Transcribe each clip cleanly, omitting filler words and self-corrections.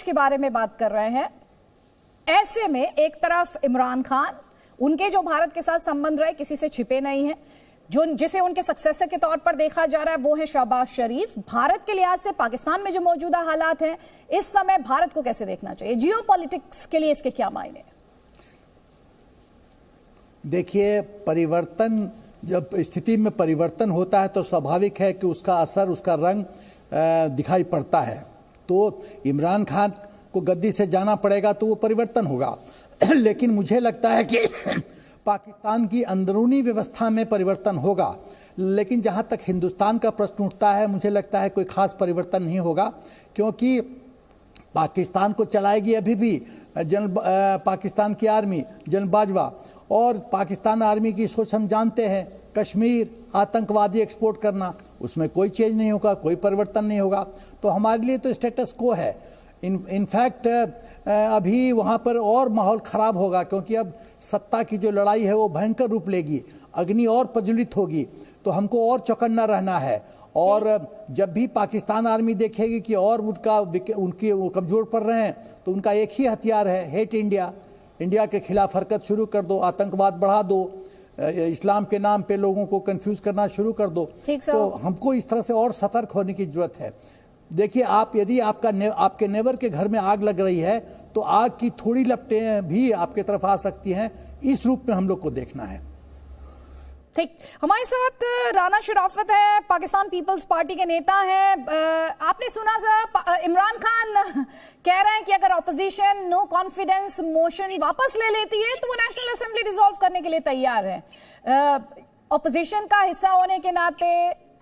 बांग्लादेश के बारे में बात कर रहे हैं। ऐसे में एक तरफ इमरान खान, उनके जो भारत के साथ संबंध रहे किसी से छिपे नहीं है, जो जिसे उनके सक्सेसर के तौर पर देखा जा रहा है वो है शहबाज शरीफ। भारत के लिहाज से पाकिस्तान में जो मौजूदा हालात हैं इस समय भारत को कैसे देखना चाहिए, जियो पॉलिटिक्स के लिए इसके क्या मायने? देखिए, परिवर्तन, जब स्थिति में परिवर्तन होता है तो स्वाभाविक है कि उसका असर, उसका रंग दिखाई पड़ता है। तो इमरान खान को गद्दी से जाना पड़ेगा तो वो परिवर्तन होगा लेकिन मुझे लगता है कि पाकिस्तान की अंदरूनी व्यवस्था में परिवर्तन होगा। लेकिन जहाँ तक हिंदुस्तान का प्रश्न उठता है, मुझे लगता है कोई खास परिवर्तन नहीं होगा, क्योंकि पाकिस्तान को चलाएगी अभी भी पाकिस्तान की आर्मी, जनरल बाजवा। और पाकिस्तान आर्मी की सोच हम जानते हैं, कश्मीर आतंकवादी एक्सपोर्ट करना, उसमें कोई चेंज नहीं होगा, कोई परिवर्तन नहीं होगा। तो हमारे लिए तो स्टेटस को है। इनफैक्ट अभी वहाँ पर और माहौल ख़राब होगा, क्योंकि अब सत्ता की जो लड़ाई है वो भयंकर रूप लेगी, अग्नि और प्रज्वलित होगी। तो हमको और चौकन्ना रहना है। और जब भी पाकिस्तान आर्मी देखेगी कि और उनकी कमज़ोर पड़ रहे हैं, तो उनका एक ही हथियार है, हेट इंडिया। इंडिया के खिलाफ हरकत शुरू कर दो, आतंकवाद बढ़ा दो, इस्लाम के नाम पे लोगों को कंफ्यूज करना शुरू कर दो। तो हमको इस तरह से और सतर्क होने की जरूरत है। देखिए, आप यदि आपके नेबर के घर में आग लग रही है तो आग की थोड़ी लपटें भी आपके तरफ आ सकती हैं। इस रूप में हम लोग को देखना है। ठीक, हमारे साथ राना शराफत है, पाकिस्तान पीपल्स पार्टी के नेता हैं। आपने सुना था इमरान खान कह रहे हैं कि अगर ऑपोजिशन नो कॉन्फिडेंस मोशन वापस ले लेती है तो वो नेशनल असेंबली डिसॉल्व करने के लिए तैयार है। ऑपोजिशन का हिस्सा होने के नाते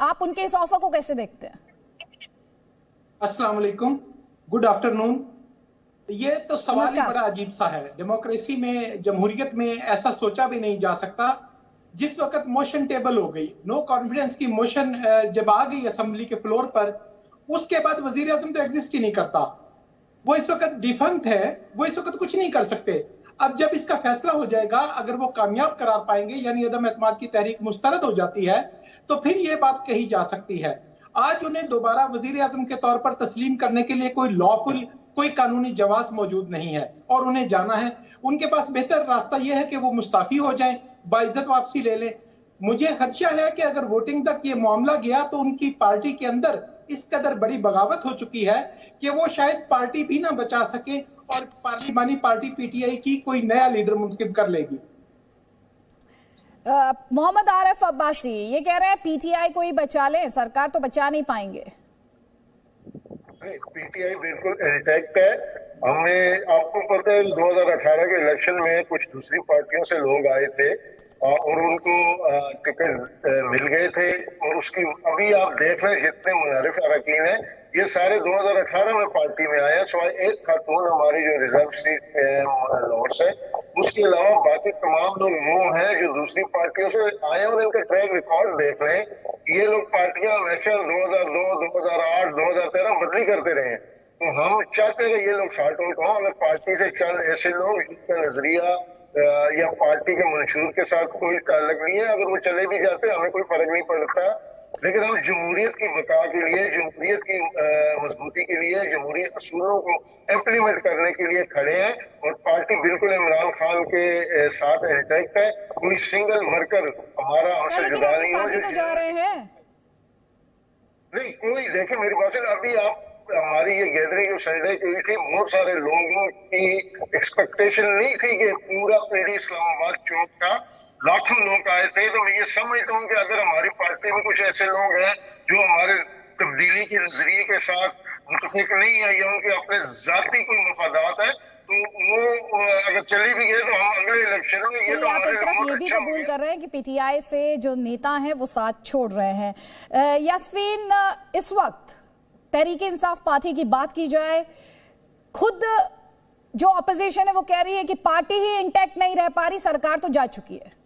आप उनके इस ऑफर को कैसे देखते हैं? अस्सलाम वालेकुम, गुड आफ्टरनून। ये तो सवाल ही बड़ा अजीब सा है। डेमोक्रेसी में, जमहूरियत में ऐसा सोचा भी नहीं जा सकता। जिस वक्त मोशन टेबल हो गई, नो कॉन्फिडेंस की मोशन जब आ गई असेंबली के फ्लोर पर, उसके बाद वजीर आजम तो एग्जिस्ट ही नहीं करता। वो इस वक्त डिफंक्ट है, वो इस वक्त कुछ नहीं कर सकते। अब जब इसका फैसला हो जाएगा, अगर वो कामयाब करार पाएंगे, यानी अदम एतमाद की तहरीक मुस्तरद हो जाती है, तो फिर ये बात कही जा सकती है। आज उन्हें दोबारा वजीर आजम के तौर पर तस्लीम करने के लिए कोई लॉफुल, कोई कानूनी जवाब मौजूद नहीं है और उन्हें जाना है। उनके पास बेहतर रास्ता यह है कि वो मुस्ताफी हो जाएं, बाइज्जत वापसी ले लें। मुझे खदशा है कि अगर वोटिंग तक ये मामला गया तो उनकी पार्टी के अंदर इस कदर बड़ी बगावत हो चुकी है कि वो शायद पार्टी भी ना बचा सके और पार्लिमानी पार्टी पीटीआई की कोई नया लीडर मुंतखब कर लेगी। मोहम्मद आरिफ अब्बासी ये कह रहे हैं पीटीआई को ही बचा लें, सरकार तो बचा नहीं पाएंगे। पीटीआई बिल्कुल इंटैक्ट है। हमें, आपको पता है 2018 के इलेक्शन में कुछ दूसरी पार्टियों से लोग आए थे और उनको टिकट मिल गए थे। और उसकी अभी आप देख रहे हैं जितने मुनारिफ अरकान हैं ये सारे 2018 में पार्टी में आए, सिवाय एक खातून हमारी जो रिजर्व सीट लॉर्ड्स है, उसके अलावा बाकी तमाम लोग वो हैं जो दूसरी पार्टियों से आए और इनका ट्रैक रिकॉर्ड देख रहे हैं। ये लोग पार्टियां हमेशा 2002, 2008, 2013 बदली करते रहे हैं। तो हम चाहते हैं कि ये लोग शार्ट आउट हों। अगर पार्टी से चल ऐसे लोग जिनका नजरिया या पार्टी के मंशूर के साथ कोई ताल्लुक नहीं है, अगर वो चले भी जाते हमें कोई फर्क नहीं पड़ता। लेकिन हम जमहूरियत की बका के लिए, जमहूरियत की मजबूती के लिए, जमहूरी असूलों को इम्प्लीमेंट करने के लिए खड़े हैं और पार्टी बिल्कुल इमरान खान के साथ इंटैक्ट है। कोई सिंगल वर्कर हमारा हमसे जुदा नहीं हो तो जा रहे हैं। नहीं, कोई, देखिए मेरी बात है, अभी आप हमारी ये गैदरिंग जो संडे की हुई थी, बहुत सारे लोगों की एक्सपेक्टेशन नहीं थी कि पूरा पीडी इस्लामाबाद चौक का लाखों लोग आए थे। तो मैं ये समझता हूँ कि अगर हमारी पार्टी में कुछ ऐसे लोग हैं जो हमारे तब्दीली के नजरिए के साथ मुतफिक नहीं है या उनके अपने जाती कोई मफादात है, तो वो अगर चली भी गए तो हम अगले इलेक्शन में ये तो हमारे ये भी कबूल कर रहे हैं कि पीटीआई से जो नेता हैं वो साथ छोड़ रहे हैं। यास्मीन, इस वक्त तहरीक इंसाफ पार्टी की बात की जाए, खुद जो ऑपोजिशन है वो कह रही है कि पार्टी ही इंटैक्ट नहीं रह पा रही, सरकार तो जा चुकी है।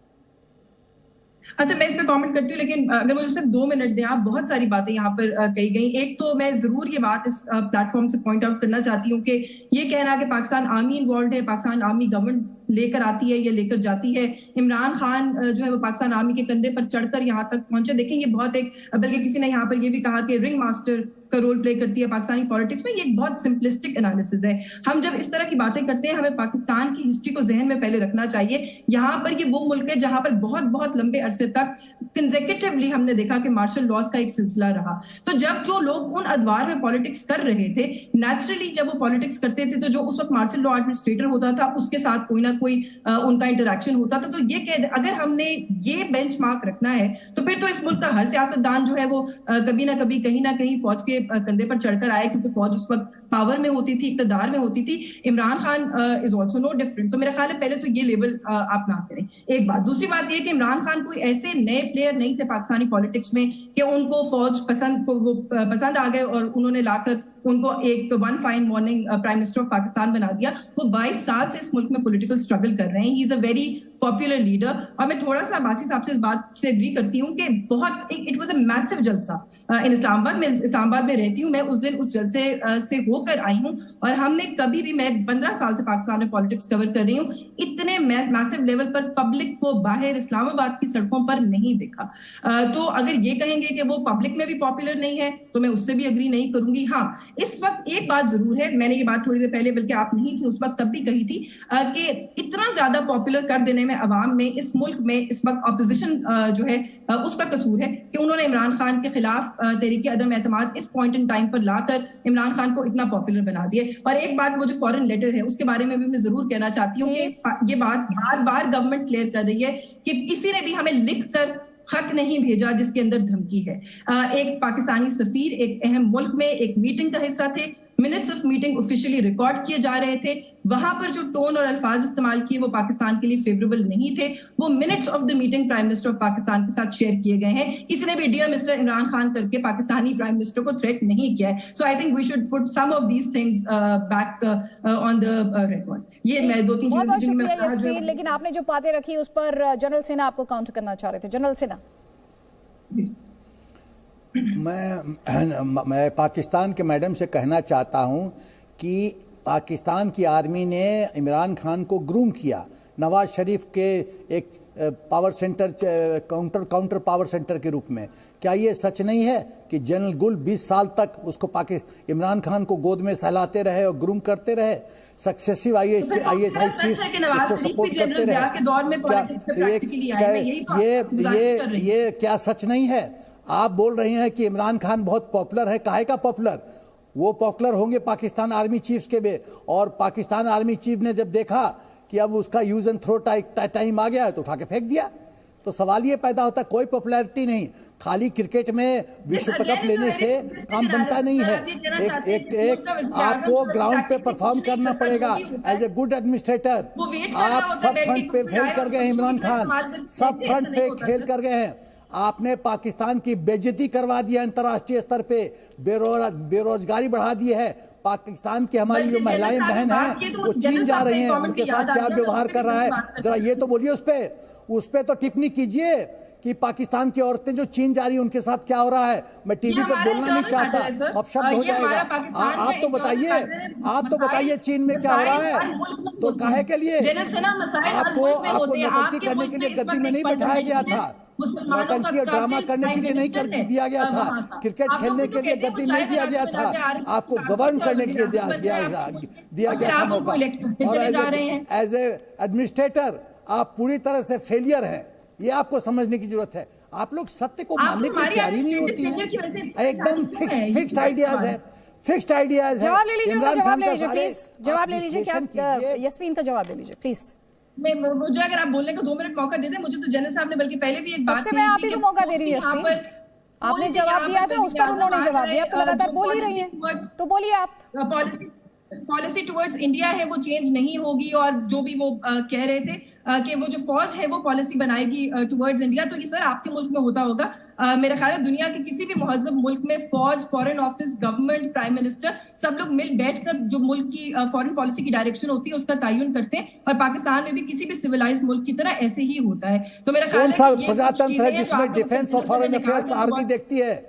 अच्छा, मैं इस पे कमेंट करती हूँ, लेकिन अगर मुझे सिर्फ 2 मिनट दें, आप, बहुत सारी बातें यहाँ पर कही गई। एक तो मैं जरूर ये बात इस प्लेटफॉर्म से पॉइंट आउट करना चाहती हूँ कि ये कहना कि पाकिस्तान आर्मी इन्वॉल्व है, पाकिस्तान आर्मी गवर्नमेंट लेकर आती है या लेकर जाती है। इमरान खान जो है वो पाकिस्तान आर्मी के कंधे पर चढ़कर यहाँ तक पहुंचे। देखें ये बहुत एक, बल्कि किसी ने यहाँ पर ये भी कहा कि रिंग मास्टर का रोल प्ले करती है पाकिस्तानी पॉलिटिक्स में। ये एक बहुत सिंपलिस्टिक एनालिसिस है। हम जब इस तरह की बातें करते हैं हमें पाकिस्तान की हिस्ट्री को जहन में पहले रखना चाहिए। यहाँ पर ये वो मुल्क है जहां पर बहुत बहुत लंबे अरसे तक कंसेक्यूटिवली हमने देखा कि मार्शल लॉज का एक सिलसिला रहा। तो जब जो लोग उन अदवार में पॉलिटिक्स कर रहे थे, नेचुरली जब वो पॉलिटिक्स करते थे तो जो उस वक्त मार्शल लॉ एडमिनिस्ट्रेटर होता था उसके साथ कोई ना कोई उनका इंटरेक्शन होता था। तो ये कह, अगर हमने ये बेंचमार्क रखना है तो फिर तो इस मुल्क का हर सियासतदान जो है वो कभी ना कभी कहीं ना कहीं फौज के कंधे पर चढ़कर आए, क्योंकि फौज उस वक्त पावर में होती थी, इक़्तिदार में होती थी। Imran Khan is also no different. तो मेरा ख्याल है पहले तो ये लेवल आप ना करें, एक बात। दूसरी बात ये कि इमरान खान कोई ऐसे नए प्लेयर नहीं थे पाकिस्तानी पॉलिटिक्स में कि उनको फौज पसंद आ गए और उन्होंने लाकर उनको एक one fine morning prime minister of Pakistan बना दिया। वो 22 साल से इस मुल्क में पॉलिटिकल स्ट्रगल कर रहे हैं। He is a very popular leader. और मैं थोड़ा सा बासी साहब से इस बात से एग्री करती हूँ कि बहुत इट वाज अ मैसिव जलसा इन इस्लामाबाद। मैं इस्लामाबाद में रहती हूँ, मैं उस दिन उस जलसे से होकर आई हूँ और हमने कभी भी, मैं 15 साल से पाकिस्तान में पॉलिटिक्स कवर कर रही हूँ, इतने मैसिव लेवल पर पब्लिक को बाहर इस्लामाबाद की सड़कों पर नहीं देखा। तो अगर ये कहेंगे कि वो पब्लिक में भी पॉपुलर नहीं है तो मैं उससे भी एग्री नहीं करूंगी। हाँ, इस वक्त एक बात जरूर है, मैंने ये बात थोड़ी देर पहले, बल्कि आप नहीं थी उस वक्त तब भी कही थी, कि इतना ज्यादा पॉपुलर कर देने में अवाम में इस मुल्क में इस वक्त ऑपोजिशन जो है उसका कसूर है कि उन्होंने इमरान खान के खिलाफ तहरीक अदम एतमाद इस पॉइंट इन टाइम पर लाकर इमरान खान को इतना पॉपुलर बना दिए। और एक बात, वो जो फॉरेन लेटर है उसके बारे में भी मैं जरूर कहना चाहती हूँ कि ये बात बार बार गवर्नमेंट क्लियर कर रही है कि किसी ने भी हमें लिख कर खत नहीं भेजा जिसके अंदर धमकी है। एक पाकिस्तानी सफीर एक अहम मुल्क में एक मीटिंग का हिस्सा थे, minutes of meeting officially record किए जा रहे थे, वहां पर जो टोन और अल्फाज इस्तेमाल किए वो पाकिस्तान के लिए फेवरेबल नहीं थे। वो minutes of the meeting prime minister of Pakistan के साथ शेयर किए गए हैं। किसी ने भी डियर मिस्टर इमरान खान करके पाकिस्तानी प्राइम मिनिस्टर को थ्रेट नहीं किया है। So I think we should put some of these things back on the record. ये मैं दो तीन बहुत शुक्रिया यस्मीन, लेकिन आपने जो बातें रखी उस पर जनरल सिन्हा आपको काउंटर करना चाह रहे थे। जनरल सिन्हा। मैं पाकिस्तान के मैडम से कहना चाहता हूं कि पाकिस्तान की आर्मी ने इमरान खान को ग्रूम किया नवाज शरीफ के एक power centre counter power centre के रूप में। क्या ये सच नहीं है कि जनरल गुल 20 साल तक उसको इमरान खान को गोद में सहलाते रहे और ग्रूम करते रहे? सक्सेसिव ISI चीफ्स इसको सपोर्ट करते रहे। ये क्या सच नहीं है? आप बोल रहे हैं कि इमरान खान बहुत पॉपुलर है। काहे का पॉपुलर? वो पॉपुलर होंगे पाकिस्तान आर्मी चीफ्स के भी। और पाकिस्तान आर्मी चीफ ने जब देखा कि अब उसका यूज एंड थ्रो टाइम आ गया है तो उठा के फेंक दिया। तो सवाल ये पैदा होता है, कोई पॉपुलैरिटी नहीं, खाली क्रिकेट में विश्व कप लेने से काम बनता नहीं है। एक आपको ग्राउंड पे परफॉर्म करना पड़ेगा एज ए गुड एडमिनिस्ट्रेटर। आप सब फ्रंट पे फेल कर गए हैं इमरान खान, सब फ्रंट पे फेल कर गए हैं। आपने पाकिस्तान की बेइज्जती करवा दी है अंतर्राष्ट्रीय स्तर पे, बेरोजगारी बढ़ा दी है। पाकिस्तान की हमारी जो महिलाएं बहन हैं वो चीन जा रही हैं, उनके साथ क्या व्यवहार कर रहा है जरा ये तो बोलिए। उस पे तो टिप्पणी कीजिए कि पाकिस्तान की औरतें जो चीन जा रही हैं उनके साथ क्या हो रहा है। मैं टीवी पे बोलना नहीं चाहता, अब शब्द हो जाएगा। आप तो बताइए चीन में क्या हो रहा है। तो काहे के लिए आपको नौटंकी करने के लिए गद्दी में नहीं बैठाया गया था, नौटंकी और ड्रामा करने के लिए नहीं कर दिया गया था, क्रिकेट खेलने के लिए गद्दी नहीं दिया गया था, आपको गवर्न करने के लिए दिया गया था मौका। और एज ए एडमिनिस्ट्रेटर आप पूरी तरह से फेलियर हैं, ये आपको समझने की जरूरत है। आप लोग सत्य को मानने की तैयारी नहीं होती है, एकदम फिक्स्ड आइडियाज है, फिक्स्ड आइडियाज है। जवाब ले लीजिए प्लीज, जवाब ले लीजिए। क्या यस्मीन का जवाब ले लीजिए प्लीज। मुझे अगर आप बोलने को 2 मिनट मौका दे दें। मुझे तो जनरल साहब ने बल्कि पहले भी एक बात, मैं आप ही को मौका दे रही हूँ यस्मीन, आपने जवाब दिया था उस पर उन्होंने जवाब दिया, तो लगातार बोल ही रही हैं, तो बोलिए आप। पॉलिसी टुवर्ड्स इंडिया है वो चेंज नहीं होगी, और जो भी वो कह रहे थे कि वो जो फौज है वो पॉलिसी बनाएगी टुवर्ड्स इंडिया, तो ये सर आपके मुल्क में होता होगा। मेरा ख्याल है दुनिया के किसी भी महज़ब मुल्क में फौज, foreign office, government, prime minister सब लोग मिल बैठकर जो मुल्क की फॉरेन पॉलिसी की डायरेक्शन होती है उसका तयन करते हैं, और पाकिस्तान में भी किसी भी सिविलाइज्ड मुल्क की तरह ऐसे ही होता है। तो मेरा ख्याल है प्रजातंत्र है जिसमें डिफेंस और फॉरेन अफेयर्स आर्मी देखती है।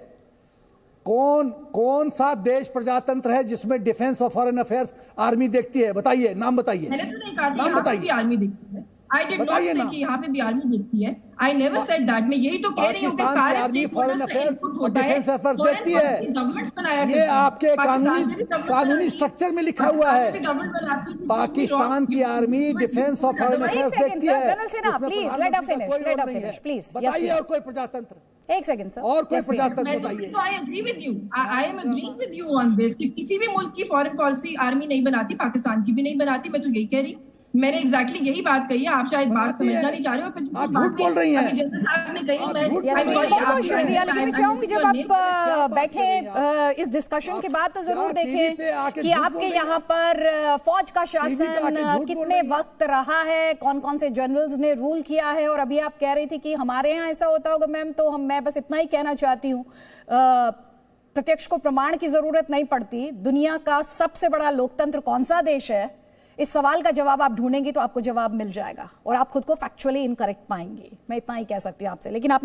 कौन सा देश प्रजातंत्र है जिसमें डिफेंस और फॉरेन अफेयर्स आर्मी देखती है? बताइए, नाम बताइए। मैंने तो नहीं कहा कि नाम यहाँ पे बताइए। भी आर्मी देखती है। आई डिड नॉट बताइए से ना। कि यहाँ पे भी आर्मी देखती है। I never said that. मैं यही तो कह रही हूँ कि पाकिस्तान सारे की आर्मी फॉरेन स्टेकहोल्डर्स का अफेयर्स इनपुट और होता है। डिफेंस अफेयर्स फॉरेन देखती पॉलिसी है। गवर्नमेंट्स बनाया ये करती है। आपके पाकिस्तान में भी गवर्नमेंट कानूनी बनाती है। स्ट्रक्चर में लिखा हुआ है। पाकिस्तान में भी गवर्नमेंट बनाती है। पाकिस्तान की आर्मी डिफेंस और foreign Wait a affairs second, देखती sir. है। General Sena, उसमें please, प्रधानमंत्री let her का finish, कोई let her रोल नहीं है। finish, please. Yes, बताइए please. और कोई प्रजातंत्र, एक सेकंड सर, और कोई Yes, please. प्रजातंत्र बताइए। I agree with you. I am agreeing with you on this कि किसी भी मुल्क की फॉरेन पॉलिसी आर्मी नहीं बनाती, पाकिस्तान की भी नहीं बनाती। मैं तो यही कह रही हूँ। मैंने एग्जैक्टली यही बात कही है। आप शायद बात बनाती है। समझना नहीं चाह रहे हो। फिर आप झूठ बोल रही हैं। अभी जनरल साहब ने कही। आप मैं झूठ यस बोल रही हैं। बहुत बहुत शुक्रिया, लेकिन मैं चाहूंगी जब आप बैठे करेंगे इस डिस्कशन के बाद तो क्या जरूर टीवी देखें पे आके कि झूठ बोल आपके रही यहाँ पर फौज का टीवी पे आके शासन झूठ बोल कितने रही हैं। वक्त रहा है, कौन कौन से जनरल्स ने रूल किया है। और अभी आप कह रही थी कि हमारे यहाँ ऐसा होता होगा मैम, तो मैं बस इतना ही कहना चाहती हूँ, प्रत्यक्ष को प्रमाण की जरूरत नहीं पड़ती। दुनिया का सबसे बड़ा लोकतंत्र कौन सा देश है, इस सवाल का जवाब आप ढूंढेंगे तो आपको जवाब मिल जाएगा और आप खुद को फैक्चुअली इनकरेक्ट पाएंगे। मैं इतना ही कह सकती हूँ आपसे। लेकिन आपने